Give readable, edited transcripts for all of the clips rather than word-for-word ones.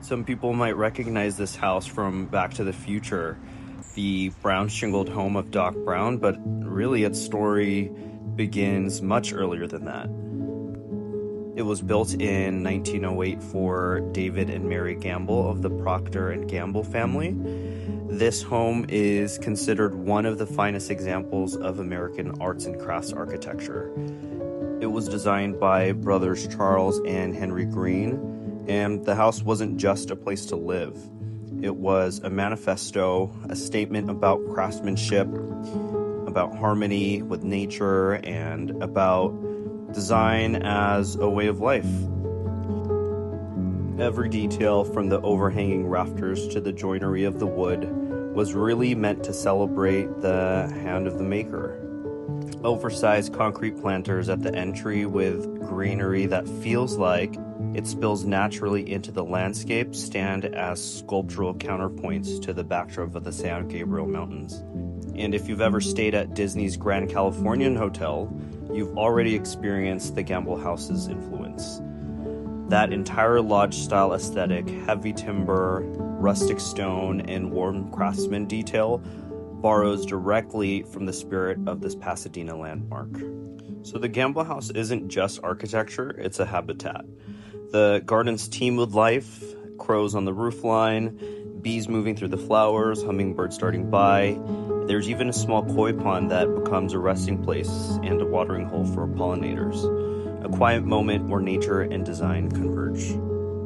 Some people might recognize this house from Back to the Future, the brown shingled home of Doc Brown, but really its story begins much earlier than that. It was built in 1908 for David and Mary Gamble of the Procter and Gamble family. This home is considered one of the finest examples of American arts and crafts architecture. It was designed by brothers Charles and Henry Greene, and the house wasn't just a place to live. It was a manifesto, a statement about craftsmanship, about harmony with nature, and about design as a way of life. Every detail, from the overhanging rafters to the joinery of the wood, was really meant to celebrate the hand of the maker. Oversized concrete planters at the entry with greenery that feels like it spills naturally into the landscape stand as sculptural counterpoints to the backdrop of the San Gabriel Mountains. And if you've ever stayed at Disney's Grand Californian Hotel, you've already experienced the Gamble House's influence. That entire lodge-style aesthetic, heavy timber, rustic stone, and warm craftsman detail borrows directly from the spirit of this Pasadena landmark. So the Gamble House isn't just architecture, it's a habitat. The gardens teem with life, crows on the roofline, bees moving through the flowers, hummingbirds darting by. There's even a small koi pond that becomes a resting place and a watering hole for pollinators. A quiet moment where nature and design converge.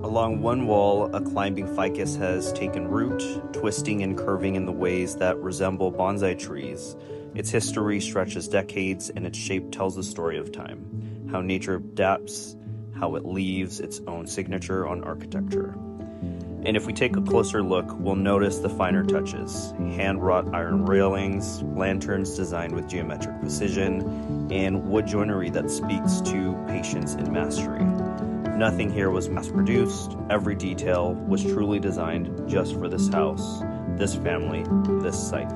Along one wall, a climbing ficus has taken root, twisting and curving in the ways that resemble bonsai trees. Its history stretches decades, and its shape tells the story of time, how nature adapts, how it leaves its own signature on architecture. And if we take a closer look, we'll notice the finer touches: hand-wrought iron railings, lanterns designed with geometric precision, and wood joinery that speaks to patience and mastery. Nothing here was mass-produced. Every detail was truly designed just for this house, this family, this site.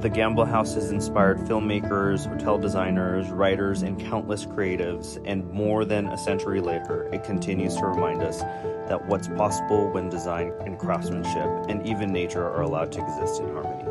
The Gamble House has inspired filmmakers, hotel designers, writers, and countless creatives, and more than a century later, it continues to remind us that what's possible when design and craftsmanship and even nature are allowed to exist in harmony.